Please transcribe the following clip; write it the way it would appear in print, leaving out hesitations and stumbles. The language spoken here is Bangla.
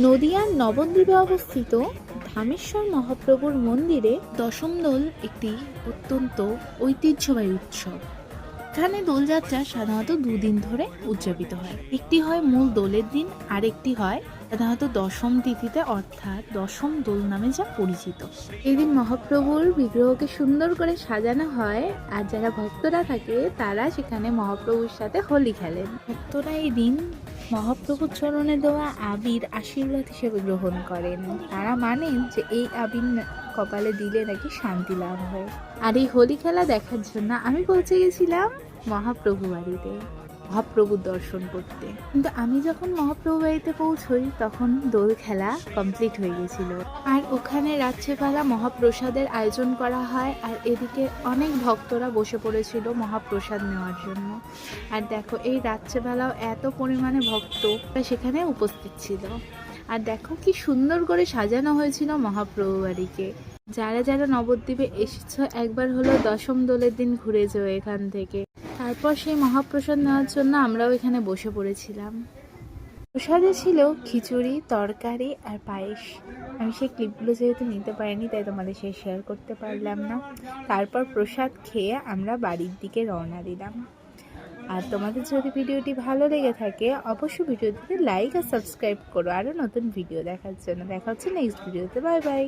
নদিয়ার নবদ্বীপে অবস্থিত ধামেশ্বর মহাপ্রভুর মন্দিরে দশম দোল একটি অত্যন্ত ঐতিহ্যবাহী উৎসব। এখানে দোলযাত্রা সাধারণত দুদিন ধরে উদযাপিত হয়। একটি হয় মূল দোলের দিন, আর একটি হয় সাধারণত দশম তিথিতে, অর্থাৎ দশম দোল নামে যা পরিচিত। এই দিন মহাপ্রভুর বিগ্রহকে সুন্দর করে সাজানো হয়, আর যারা ভক্তরা থাকে তারা সেখানে মহাপ্রভুর সাথে হোলি খেলেন। ভক্তরা এই দিন মহাপ্রভুর চরণে দেওয়া আবির আশীর্বাদ হিসেবে গ্রহণ করেন। তারা মানেন যে এই আবির কপালে দিলে নাকি শান্তি লাভ হয়। আর এই হোলি খেলা দেখার জন্য আমি পৌঁছে গেছিলাম মহাপ্রভু বাড়িতে মহাপ্রভুর দর্শন করতে। কিন্তু আমি যখন মহাপ্রভু বাড়িতে পৌঁছই তখন দোল খেলা কমপ্লিট হয়ে গেছিল। আর ওখানে রাত্রেবেলা মহাপ্রসাদের আয়োজন করা হয়, আর এদিকে অনেক ভক্তরা বসে পড়েছিল মহাপ্রসাদ নেওয়ার জন্য। আর দেখো, এই রাত্রেবেলাও এত পরিমাণে ভক্ত সেখানে উপস্থিত ছিল। আর দেখো কি সুন্দর করে সাজানো হয়েছিল মহাপ্রভু বাড়িকে। যারা যারা নবদ্বীপে এসেছো, একবার হলো দশম দোলের দিন ঘুরে যাও এখান থেকে। তারপর সেই মহাপ্রসাদ নেওয়ার জন্য আমরাও এখানে বসে পড়েছিলাম। প্রসাদে ছিল খিচুড়ি, তরকারি আর পায়েস। আমি সেই ক্লিপগুলো যেহেতু নিতে পারিনি, তাই তোমাদের সাথে শেয়ার করতে পারলাম না। তারপর প্রসাদ খেয়ে আমরা বাড়ির দিকে রওনা দিলাম। আর তোমাদের যদি ভিডিওটি ভালো লেগে থাকে অবশ্যই ভিডিওটিতে লাইক আর সাবস্ক্রাইব করো আরও নতুন ভিডিও দেখার জন্য। দেখা হচ্ছে নেক্সট ভিডিওতে। Bye bye.